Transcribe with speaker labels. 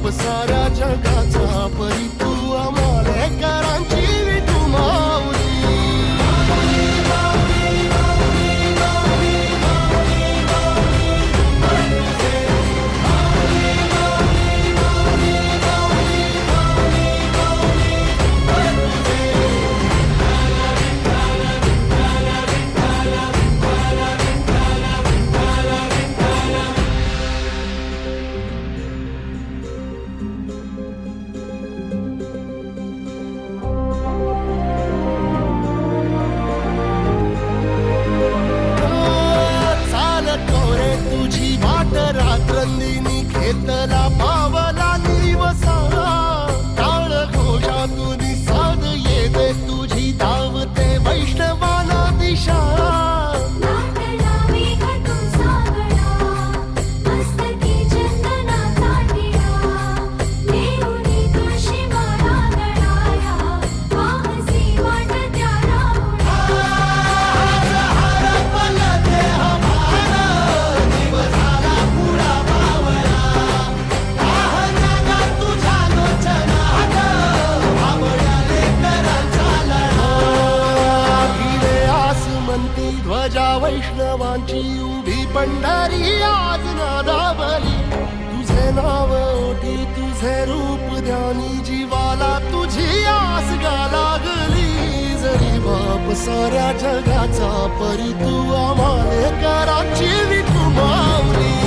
Speaker 1: बाप साऱ्या जगाचा परी तू आम्हाले करांची विठू माऊली. रात्रंदिनी घेतला पावला निवसा टाळ घोषातून साध येते तुझी धावते वैष्णवाना दिशा. ध्वजा वैष्णवांची उभी पंढरी आज नादावली. तुझे नाव ओठी तुझे रूप ध्यानी जीवाला तुझी आस गा लागली. जरी बाप साऱ्या जगाचा परी तू आम्हाले करांची विठू माऊली.